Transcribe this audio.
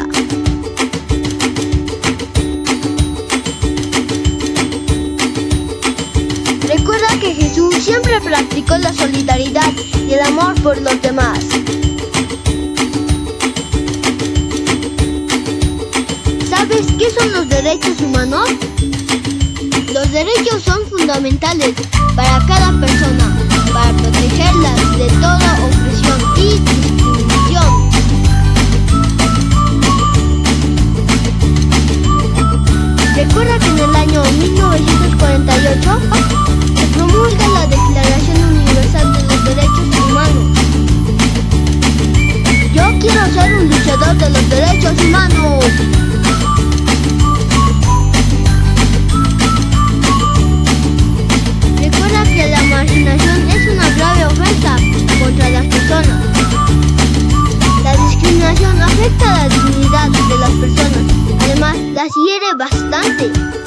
vida. Recuerda que Jesús siempre practicó la solidaridad y el amor por los demás. ¿Sabes qué son los derechos humanos? Los derechos son fundamentales para cada persona, para protegerlas de toda opresión y discriminación. Recuerda que en el año 1948 se promulga la Declaración Universal de los Derechos Humanos. Yo quiero ser un luchador de los derechos humanos. Recuerda que la marginación es una grave ofensa contra las personas. La discriminación afecta a la dignidad de las personas, además las hiere bastante.